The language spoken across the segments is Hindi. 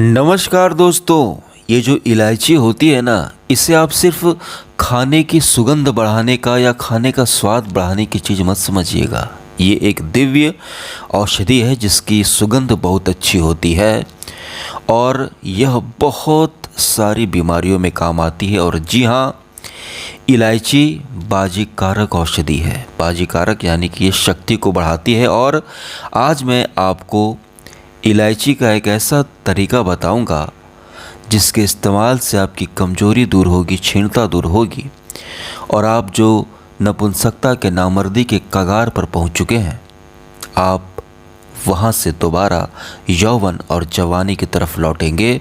नमस्कार दोस्तों। ये जो इलायची होती है ना, इसे आप सिर्फ खाने की सुगंध बढ़ाने का या खाने का स्वाद बढ़ाने की चीज़ मत समझिएगा। ये एक दिव्य औषधि है जिसकी सुगंध बहुत अच्छी होती है और यह बहुत सारी बीमारियों में काम आती है। और जी हाँ, इलायची बाजीकारक औषधि है। बाजीकारक यानी कि ये शक्ति को बढ़ाती है। और आज मैं आपको इलायची का एक ऐसा तरीका बताऊंगा जिसके इस्तेमाल से आपकी कमजोरी दूर होगी, क्षीणता दूर होगी और आप जो नपुंसकता के नामर्दी के कगार पर पहुंच चुके हैं, आप वहां से दोबारा यौवन और जवानी की तरफ लौटेंगे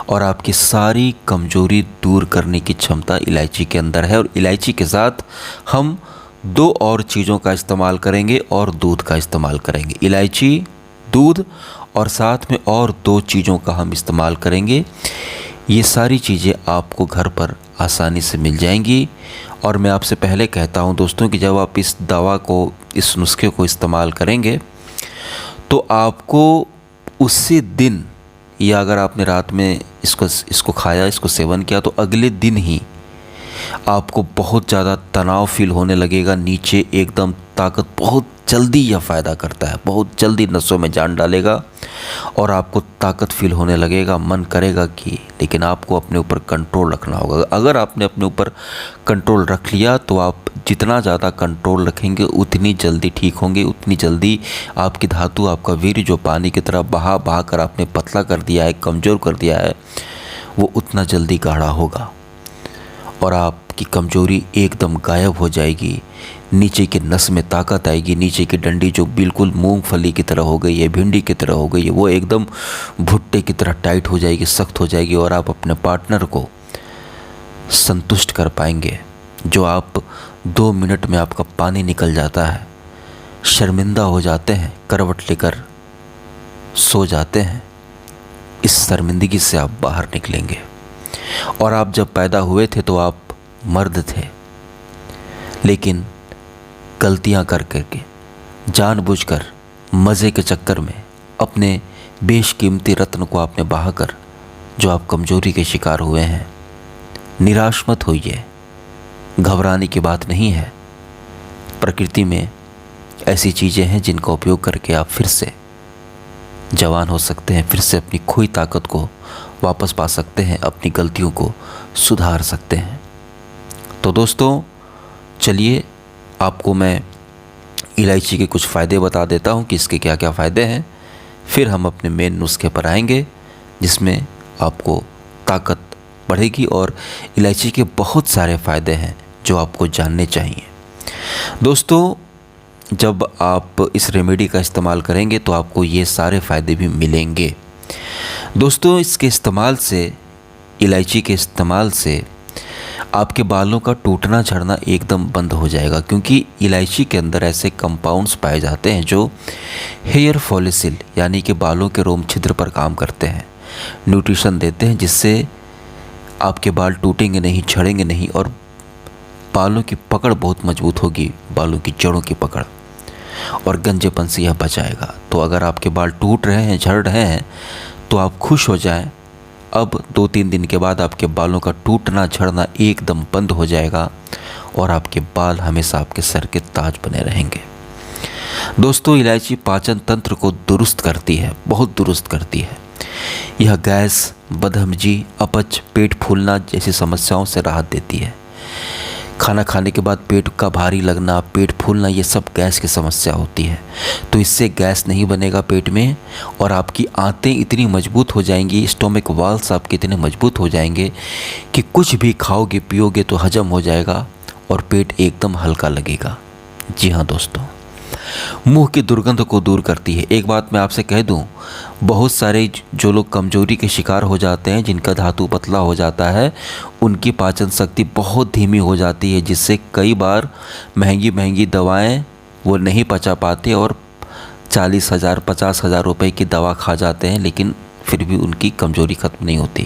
और आपकी सारी कमजोरी दूर करने की क्षमता इलायची के अंदर है। और इलायची के साथ हम दो और चीज़ों का इस्तेमाल करेंगे और दूध का इस्तेमाल करेंगे। इलायची, दूध और साथ में और दो चीज़ों का हम इस्तेमाल करेंगे। ये सारी चीज़ें आपको घर पर आसानी से मिल जाएंगी। और मैं आपसे पहले कहता हूं दोस्तों कि जब आप इस दवा को, इस नुस्खे को इस्तेमाल करेंगे तो आपको उसी दिन, या अगर आपने रात में इसको खाया, इसको सेवन किया, तो अगले दिन ही आपको बहुत ज़्यादा तनाव फील होने लगेगा। नीचे एकदम ताकत, बहुत जल्दी यह फ़ायदा करता है, बहुत जल्दी नसों में जान डालेगा और आपको ताकत फील होने लगेगा। मन करेगा कि, लेकिन आपको अपने ऊपर कंट्रोल रखना होगा। अगर आपने अपने ऊपर कंट्रोल रख लिया तो आप जितना ज़्यादा कंट्रोल रखेंगे उतनी जल्दी ठीक होंगे, उतनी जल्दी आपकी धातु, आपका वीर्य जो पानी की तरह बहा बहा कर आपने पतला कर दिया है, कमज़ोर कर दिया है, वो उतना जल्दी गाढ़ा होगा और आपकी कमजोरी एकदम गायब हो जाएगी। नीचे की नस में ताकत आएगी। नीचे की डंडी जो बिल्कुल मूंगफली की तरह हो गई है, भिंडी की तरह हो गई है, वो एकदम भुट्टे की तरह टाइट हो जाएगी, सख्त हो जाएगी और आप अपने पार्टनर को संतुष्ट कर पाएंगे। जो आप 2 मिनट में आपका पानी निकल जाता है, शर्मिंदा हो जाते हैं, करवट लेकर सो जाते हैं, इस शर्मिंदगी से आप बाहर निकलेंगे। और आप जब पैदा हुए थे तो आप मर्द थे, लेकिन गलतियां कर करके, जानबूझकर, मज़े के चक्कर में अपने बेशकीमती रत्न को आपने बहाकर जो आप कमजोरी के शिकार हुए हैं। निराश मत होइए, घबराने की बात नहीं है। प्रकृति में ऐसी चीज़ें हैं जिनका उपयोग करके आप फिर से जवान हो सकते हैं, फिर से अपनी खोई ताकत को वापस पा सकते हैं, अपनी गलतियों को सुधार सकते हैं। तो दोस्तों चलिए, आपको मैं इलायची के कुछ फ़ायदे बता देता हूं कि इसके क्या क्या फ़ायदे हैं। फिर हम अपने मेन नुस्खे पर आएंगे जिसमें आपको ताकत बढ़ेगी और इलायची के बहुत सारे फ़ायदे हैं जो आपको जानने चाहिए। दोस्तों, जब आप इस रेमेडी का इस्तेमाल करेंगे तो आपको ये सारे फ़ायदे भी मिलेंगे। दोस्तों, इसके इस्तेमाल से, इलायची के इस्तेमाल से आपके बालों का टूटना झड़ना एकदम बंद हो जाएगा, क्योंकि इलायची के अंदर ऐसे कंपाउंड्स पाए जाते हैं जो हेयर फॉलिसिल यानी कि बालों के रोम छिद्र पर काम करते हैं, न्यूट्रिशन देते हैं, जिससे आपके बाल टूटेंगे नहीं, झड़ेंगे नहीं और बालों की पकड़ बहुत मजबूत होगी, बालों की जड़ों की पकड़, और गंजेपन से यह बचाएगा। तो अगर आपके बाल टूट रहे हैं, झड़ रहे हैं, तो आप खुश हो जाएं। अब 2-3 दिन के बाद आपके बालों का टूटना झड़ना एकदम बंद हो जाएगा और आपके बाल हमेशा आपके सर के ताज बने रहेंगे। दोस्तों, इलायची पाचन तंत्र को दुरुस्त करती है, बहुत दुरुस्त करती है। यह गैस, बदहजमी, अपच, पेट फूलना जैसी समस्याओं से राहत देती है। खाना खाने के बाद पेट का भारी लगना, पेट फूलना, ये सब गैस की समस्या होती है। तो इससे गैस नहीं बनेगा पेट में और आपकी आंतें इतनी मजबूत हो जाएंगी, स्टोमिक वाल्स आपके इतने मजबूत हो जाएंगे कि कुछ भी खाओगे पियोगे तो हजम हो जाएगा और पेट एकदम हल्का लगेगा। जी हाँ दोस्तों, मुंह की दुर्गंध को दूर करती है। एक बात मैं आपसे कह दूं, बहुत सारे जो लोग कमजोरी के शिकार हो जाते हैं, जिनका धातु पतला हो जाता है, उनकी पाचन शक्ति बहुत धीमी हो जाती है, जिससे कई बार महंगी महंगी दवाएं वो नहीं पचा पाते और 40,000 50,000 रुपए की दवा खा जाते हैं, लेकिन फिर भी उनकी कमज़ोरी ख़त्म नहीं होती।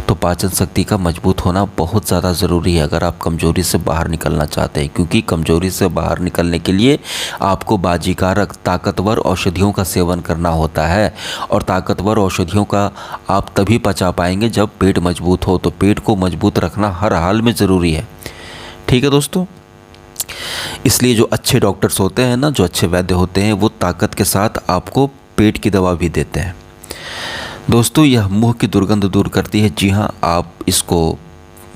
तो पाचन शक्ति का मजबूत होना बहुत ज़्यादा ज़रूरी है अगर आप कमज़ोरी से बाहर निकलना चाहते हैं, क्योंकि कमज़ोरी से बाहर निकलने के लिए आपको बाजीकारक ताकतवर औषधियों का सेवन करना होता है। और ताकतवर औषधियों का आप तभी पचा पाएंगे जब पेट मजबूत हो। तो पेट को मजबूत रखना हर हाल में ज़रूरी है। ठीक है दोस्तों, इसलिए जो अच्छे डॉक्टर्स होते हैं ना, जो अच्छे वैद्य होते हैं, वो ताकत के साथ आपको पेट की दवा भी देते हैं। दोस्तों, यह मुंह की दुर्गंध दूर करती है। जी हाँ, आप इसको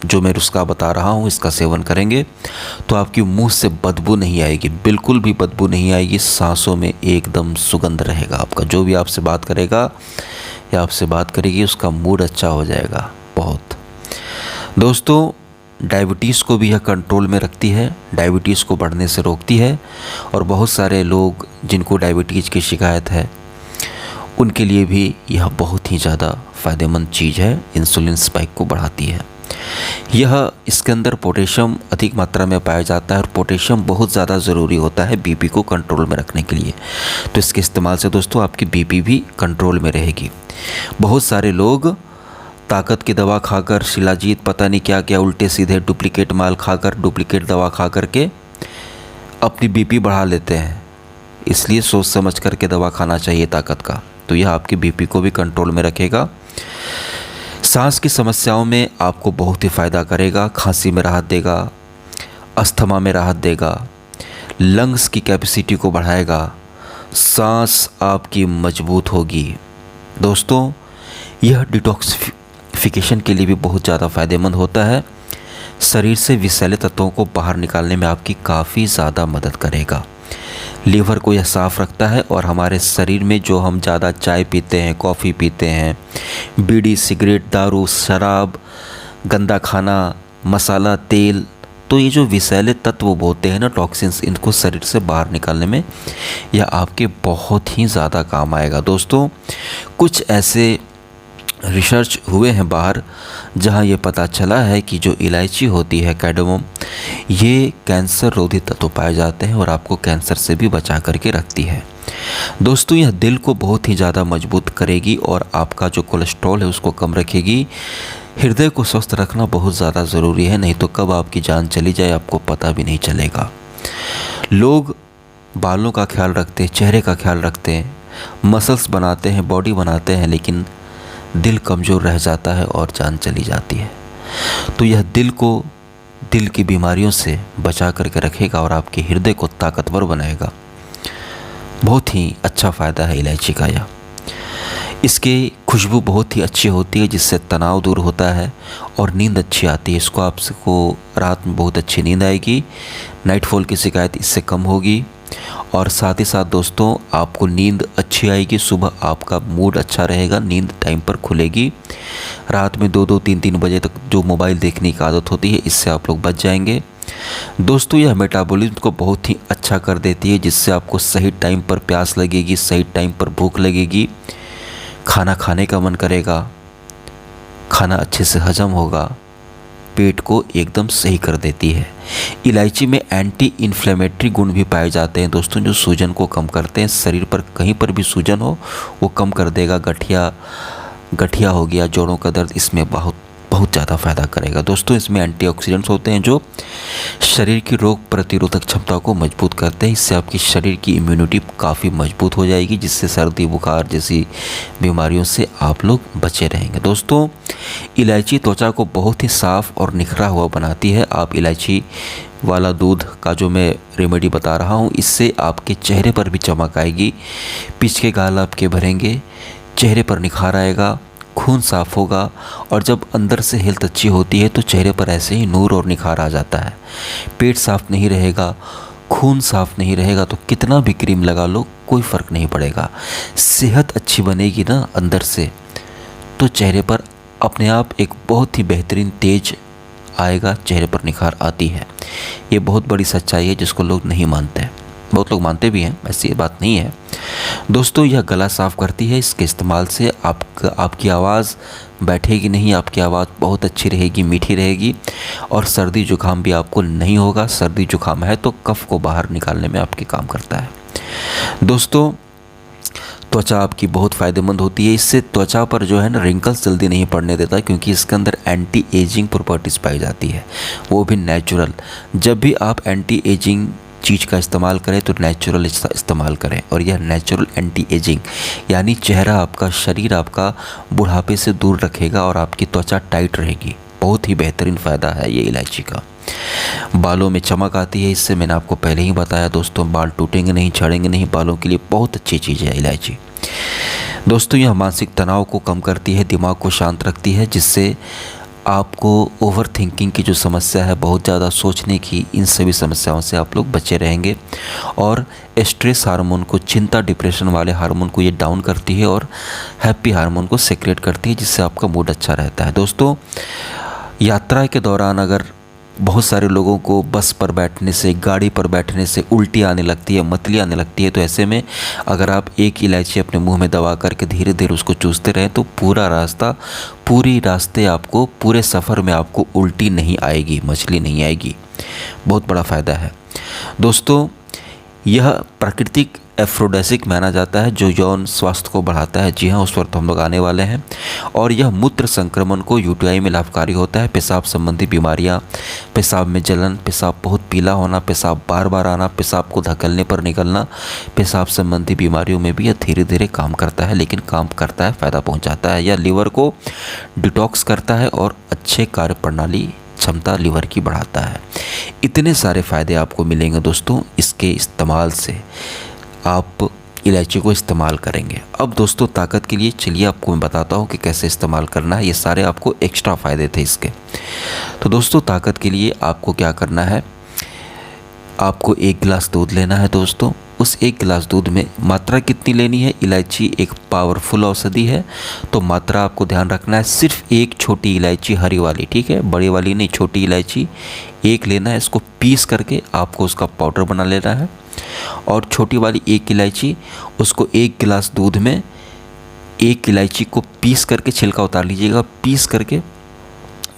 जो मैं नुस्खा बता रहा हूँ इसका सेवन करेंगे तो आपकी मुंह से बदबू नहीं आएगी, बिल्कुल भी बदबू नहीं आएगी। सांसों में एकदम सुगंध रहेगा आपका। जो भी आपसे बात करेगा या आपसे बात करेगी उसका मूड अच्छा हो जाएगा बहुत। दोस्तों, डायबिटीज़ को भी यह कंट्रोल में रखती है, डायबिटीज़ को बढ़ने से रोकती है। और बहुत सारे लोग जिनको डायबिटीज़ की शिकायत है उनके लिए भी यह बहुत ही ज़्यादा फ़ायदेमंद चीज़ है। इंसुलिन स्पाइक को बढ़ाती है यह। इसके अंदर पोटेशियम अधिक मात्रा में पाया जाता है और पोटेशियम बहुत ज़्यादा ज़रूरी होता है बीपी को कंट्रोल में रखने के लिए। तो इसके इस्तेमाल से दोस्तों आपकी बीपी भी कंट्रोल में रहेगी। बहुत सारे लोग ताकत की दवा खाकर, शिलाजीत पता नहीं क्या क्या उल्टे सीधे डुप्लीकेट माल खाकर, डुप्लीकेट दवा खा करके अपनी बीपी बढ़ा लेते हैं। इसलिए सोच समझ करके दवा खाना चाहिए ताकत का। तो यह आपकी बीपी को भी कंट्रोल में रखेगा। सांस की समस्याओं में आपको बहुत ही फ़ायदा करेगा। खांसी में राहत देगा, अस्थमा में राहत देगा, लंग्स की कैपेसिटी को बढ़ाएगा, सांस आपकी मजबूत होगी। दोस्तों, यह डिटॉक्सिफिकेशन के लिए भी बहुत ज़्यादा फ़ायदेमंद होता है। शरीर से विषैले तत्वों को बाहर निकालने में आपकी काफ़ी ज़्यादा मदद करेगा। लीवर को यह साफ़ रखता है और हमारे शरीर में जो हम ज़्यादा चाय पीते हैं, कॉफ़ी पीते हैं, बीड़ी, सिगरेट, दारू, शराब, गंदा खाना, मसाला, तेल, तो ये जो विषैले तत्व होते हैं ना, टॉक्सिन्स, इनको शरीर से बाहर निकालने में यह आपके बहुत ही ज़्यादा काम आएगा। दोस्तों, कुछ ऐसे रिसर्च हुए हैं बाहर जहां ये पता चला है कि जो इलायची होती है, कैडोमम, ये कैंसर रोधी तत्व पाए जाते हैं और आपको कैंसर से भी बचा करके रखती है। दोस्तों, यह दिल को बहुत ही ज़्यादा मजबूत करेगी और आपका जो कोलेस्ट्रॉल है उसको कम रखेगी। हृदय को स्वस्थ रखना बहुत ज़्यादा ज़रूरी है, नहीं तो कब आपकी जान चली जाए आपको पता भी नहीं चलेगा। लोग बालों का ख्याल रखते हैं, चेहरे का ख्याल रखते हैं, मसल्स बनाते हैं, बॉडी बनाते हैं, लेकिन दिल कमज़ोर रह जाता है और जान चली जाती है। तो यह दिल को दिल की बीमारियों से बचा करके रखेगा और आपके हृदय को ताकतवर बनाएगा। बहुत ही अच्छा फ़ायदा है इलायची का यह। इसकी खुशबू बहुत ही अच्छी होती है जिससे तनाव दूर होता है और नींद अच्छी आती है। इसको आपको रात में बहुत अच्छी नींद आएगी, नाइटफॉल की शिकायत इससे कम होगी और साथ ही साथ दोस्तों आपको नींद अच्छी आएगी। सुबह आपका मूड अच्छा रहेगा, नींद टाइम पर खुलेगी। रात में 2-2, 3-3 बजे तक जो मोबाइल देखने की आदत होती है इससे आप लोग बच जाएंगे। दोस्तों, यह मेटाबॉलिज्म को बहुत ही अच्छा कर देती है जिससे आपको सही टाइम पर प्यास लगेगी, सही टाइम पर भूख लगेगी, खाना खाने का मन करेगा, खाना अच्छे से हजम होगा, पेट को एकदम सही कर देती है। इलायची में एंटी इन्फ्लेमेटरी गुण भी पाए जाते हैं दोस्तों, जो सूजन को कम करते हैं। शरीर पर कहीं पर भी सूजन हो वो कम कर देगा। गठिया हो गया, जोड़ों का दर्द, इसमें बहुत ज़्यादा फ़ायदा करेगा। दोस्तों, इसमें एंटीऑक्सीडेंट्स होते हैं जो शरीर की रोग प्रतिरोधक क्षमता को मजबूत करते हैं। इससे आपकी शरीर की इम्यूनिटी काफ़ी मजबूत हो जाएगी जिससे सर्दी, बुखार जैसी बीमारियों से आप लोग बचे रहेंगे। दोस्तों, इलायची त्वचा को बहुत ही साफ़ और निखरा हुआ बनाती है। आप इलायची वाला दूध का जो मैं रेमेडी बता रहा हूँ इससे आपके चेहरे पर भी चमक आएगी, पीछ के गाल आपके भरेंगे, चेहरे पर निखार आएगा, खून साफ़ होगा और जब अंदर से हेल्थ अच्छी होती है तो चेहरे पर ऐसे ही नूर और निखार आ जाता है। पेट साफ़ नहीं रहेगा, खून साफ़ नहीं रहेगा तो कितना भी क्रीम लगा लो कोई फ़र्क नहीं पड़ेगा। सेहत अच्छी बनेगी ना अंदर से तो चेहरे पर अपने आप एक बहुत ही बेहतरीन तेज आएगा, चेहरे पर निखार आती है। ये बहुत बड़ी सच्चाई है जिसको लोग नहीं मानते। बहुत लोग मानते भी हैं, ऐसी बात नहीं है। दोस्तों, यह गला साफ़ करती है। इसके इस्तेमाल से आपकी आवाज़ बैठेगी नहीं, आपकी आवाज़ बहुत अच्छी रहेगी, मीठी रहेगी और सर्दी जुकाम भी आपको नहीं होगा। सर्दी जुकाम है तो कफ को बाहर निकालने में आपके काम करता है। दोस्तों, त्वचा आपकी बहुत फ़ायदेमंद होती है। इससे त्वचा पर जो है ना रिंकल्स जल्दी नहीं पड़ने देता, क्योंकि इसके अंदर एंटी एजिंग प्रॉपर्टीज़ पाई जाती है, वो भी नेचुरल। जब भी आप एंटी एजिंग चीज़ का इस्तेमाल करें तो नेचुरल इस्तेमाल करें, और यह नेचुरल एंटी एजिंग यानी चेहरा आपका, शरीर आपका बुढ़ापे से दूर रखेगा और आपकी त्वचा टाइट रहेगी। बहुत ही बेहतरीन फ़ायदा है ये इलायची का। बालों में चमक आती है इससे, मैंने आपको पहले ही बताया दोस्तों। बाल टूटेंगे नहीं, झड़ेंगे नहीं, बालों के लिए बहुत अच्छी चीज़ है इलायची। दोस्तों यह मानसिक तनाव को कम करती है, दिमाग को शांत रखती है, जिससे आपको ओवर थिंकिंग की जो समस्या है, बहुत ज़्यादा सोचने की, इन सभी समस्याओं से आप लोग बचे रहेंगे। और स्ट्रेस हार्मोन को, चिंता डिप्रेशन वाले हार्मोन को ये डाउन करती है और हैप्पी हार्मोन को सेक्रेट करती है, जिससे आपका मूड अच्छा रहता है। दोस्तों यात्रा के दौरान अगर बहुत सारे लोगों को बस पर बैठने से, गाड़ी पर बैठने से उल्टी आने लगती है, मतली आने लगती है, तो ऐसे में अगर आप एक इलायची अपने मुंह में दबा करके धीरे धीरे उसको चूसते रहें तो पूरी रास्ते आपको, पूरे सफ़र में आपको उल्टी नहीं आएगी, मछली नहीं आएगी। बहुत बड़ा फ़ायदा है दोस्तों। यह प्राकृतिक एफ्रोडेसिक माना जाता है, जो यौन स्वास्थ्य को बढ़ाता है। जी हाँ, उस पर तो हम लोग आने वाले हैं। और यह मूत्र संक्रमण को, यूटीआई में लाभकारी होता है। पेशाब संबंधी बीमारियां, पेशाब में जलन, पेशाब बहुत पीला होना, पेशाब बार बार आना, पेशाब को धकेलने पर निकलना, पेशाब संबंधी बीमारियों में भी यह धीरे धीरे काम करता है, लेकिन काम करता है, फ़ायदा पहुँचाता है। यह लीवर को डिटॉक्स करता है और अच्छे कार्य प्रणाली क्षमता लीवर की बढ़ाता है। इतने सारे फ़ायदे आपको मिलेंगे दोस्तों इसके इस्तेमाल से। आप इलायची को इस्तेमाल करेंगे। अब दोस्तों ताकत के लिए चलिए आपको मैं बताता हूँ कि कैसे इस्तेमाल करना है। ये सारे आपको एक्स्ट्रा फ़ायदे थे इसके। तो दोस्तों ताकत के लिए आपको क्या करना है, आपको 1 गिलास दूध लेना है दोस्तों। उस 1 गिलास दूध में मात्रा कितनी लेनी है, इलायची एक पावरफुल औषधि है, तो मात्रा आपको ध्यान रखना है। सिर्फ एक छोटी इलायची, हरी वाली, ठीक है, बड़ी वाली नहीं, छोटी इलायची एक लेना है। इसको पीस करके आपको उसका पाउडर बना लेना है। और छोटी वाली 1 इलायची, उसको 1 गिलास दूध में 1 इलायची को पीस करके, छिलका उतार लीजिएगा, पीस करके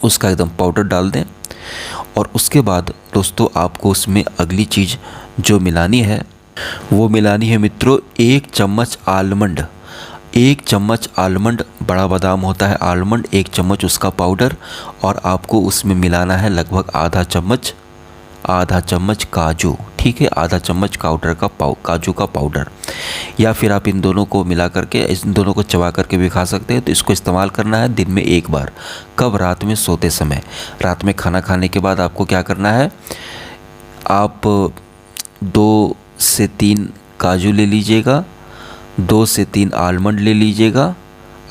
उसका एकदम पाउडर डाल दें। और उसके बाद दोस्तों आपको उसमें अगली चीज़ जो मिलानी है, वो मिलानी है मित्रों 1 चम्मच आलमंड। 1 चम्मच आलमंड, बड़ा बादाम होता है आलमंड, 1 चम्मच उसका पाउडर। और आपको उसमें मिलाना है लगभग आधा चम्मच काजू, ठीक है, आधा चम्मच काजू का पाउडर। या फिर आप इन दोनों को मिला करके, इन दोनों को चबा करके भी खा सकते हैं। तो इसको इस्तेमाल करना है दिन में 1 बार। कब? रात में सोते समय। रात में खाना खाने के बाद आपको क्या करना है, आप 2 से 3 काजू ले लीजिएगा, 2 से 3 आलमंड ले लीजिएगा।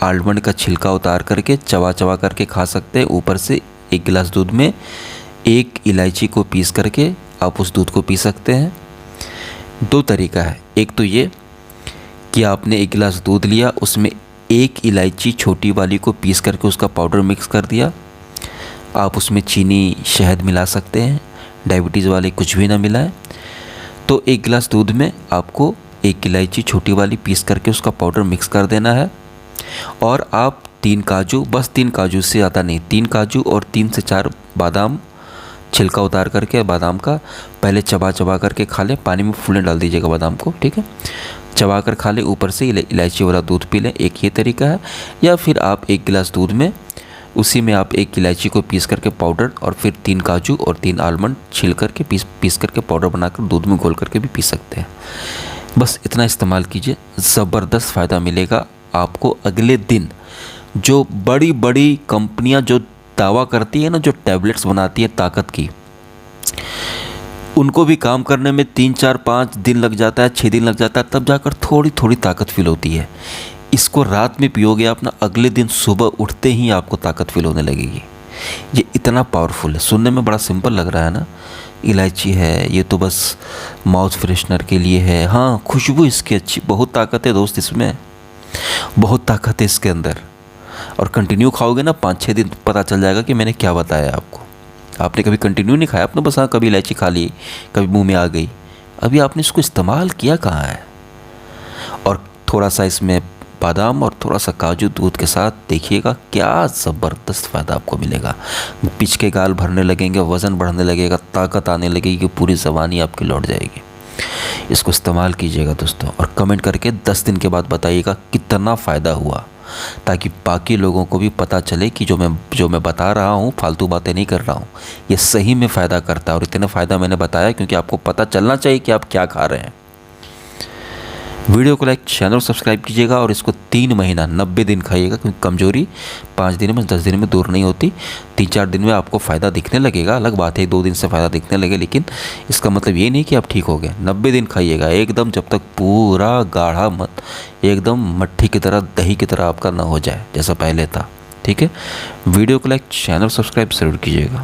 आलमंड का छिलका उतार करके चबा करके खा सकते हैं। ऊपर से 1 गिलास दूध में 1 इलायची को पीस करके आप उस दूध को पी सकते हैं। 2 तरीका है, एक तो ये कि आपने 1 गिलास दूध लिया, उसमें 1 इलायची छोटी वाली को पीस करके उसका पाउडर मिक्स कर दिया। आप उसमें चीनी, शहद मिला सकते हैं, डायबिटीज़ वाले कुछ भी ना मिलाएं। तो 1 गिलास दूध में आपको 1 इलायची छोटी वाली पीस करके उसका पाउडर मिक्स कर देना है। और आप 3 काजू, बस 3 काजू से ज़्यादा नहीं, 3 काजू और 3 से 4 बादाम, छिलका उतार करके बादाम का पहले चबा करके खा लें। पानी में फूलने डाल दीजिएगा बादाम को, ठीक है, चबा कर खा लें। ऊपर से इलायची वाला दूध पी लें, एक ये तरीका है। या फिर आप 1 गिलास दूध में, उसी में आप 1 इलायची को पीस करके पाउडर, और फिर 3 काजू और 3 आलमंड छील करके पीस करके पाउडर बनाकर दूध में घोल करके भी पी सकते हैं। बस इतना इस्तेमाल कीजिए, ज़बरदस्त फ़ायदा मिलेगा आपको। अगले दिन जो बड़ी बड़ी कंपनियां जो दावा करती है ना, जो टैबलेट्स बनाती है ताकत की, उनको भी काम करने में 3, 4, 5 दिन लग जाता है, 6 दिन लग जाता है, तब जाकर थोड़ी थोड़ी ताकत फील होती है। इसको रात में पियोगे आप ना, अगले दिन सुबह उठते ही आपको ताकत फील होने लगेगी। ये इतना पावरफुल है। सुनने में बड़ा सिंपल लग रहा है ना, इलायची है ये तो बस माउथ फ्रेशनर के लिए है। हाँ, खुशबू इसकी अच्छी, बहुत ताकत है दोस्त इसमें, बहुत ताकत है इसके अंदर। और कंटिन्यू खाओगे ना 5-6 दिन, पता चल जाएगा कि मैंने क्या बताया आपको। आपने कभी कंटिन्यू नहीं खाया, आपने बस हाँ कभी इलायची खा ली, कभी मुंह में आ गई, अभी आपने इसको इस्तेमाल किया कहाँ है। और थोड़ा सा इसमें बादाम और थोड़ा सा काजू दूध के साथ, देखिएगा क्या ज़बरदस्त फ़ायदा आपको मिलेगा। पिच के गाल भरने लगेंगे, वज़न बढ़ने लगेगा, ताकत आने लगेगी, पूरी ज़बानी आपकी लौट जाएगी। इसको इस्तेमाल कीजिएगा दोस्तों, और कमेंट करके 10 दिन के बाद बताइएगा कितना फ़ायदा हुआ, ताकि बाकी लोगों को भी पता चले कि जो मैं बता रहा हूँ फालतू बातें नहीं कर रहा हूँ, ये सही में फ़ायदा करता है। और इतना फ़ायदा मैंने बताया क्योंकि आपको पता चलना चाहिए कि आप क्या खा रहे हैं। वीडियो को लाइक, चैनल सब्सक्राइब कीजिएगा, और इसको 3 महीना 90 दिन खाइएगा, क्योंकि कमजोरी 5 दिन में 10 दिन में दूर नहीं होती। 3-4 दिन में आपको फ़ायदा दिखने लगेगा, अलग बात है 2 दिन से फ़ायदा दिखने लगे, लेकिन इसका मतलब ये नहीं कि आप ठीक हो गए। 90 दिन खाइएगा एकदम, जब तक पूरा गाढ़ा मत, एकदम मट्ठी की तरह, दही की तरह आपका ना हो जाए जैसा पहले था। ठीक है, वीडियो को लाइक, चैनल सब्सक्राइब ज़रूर कीजिएगा।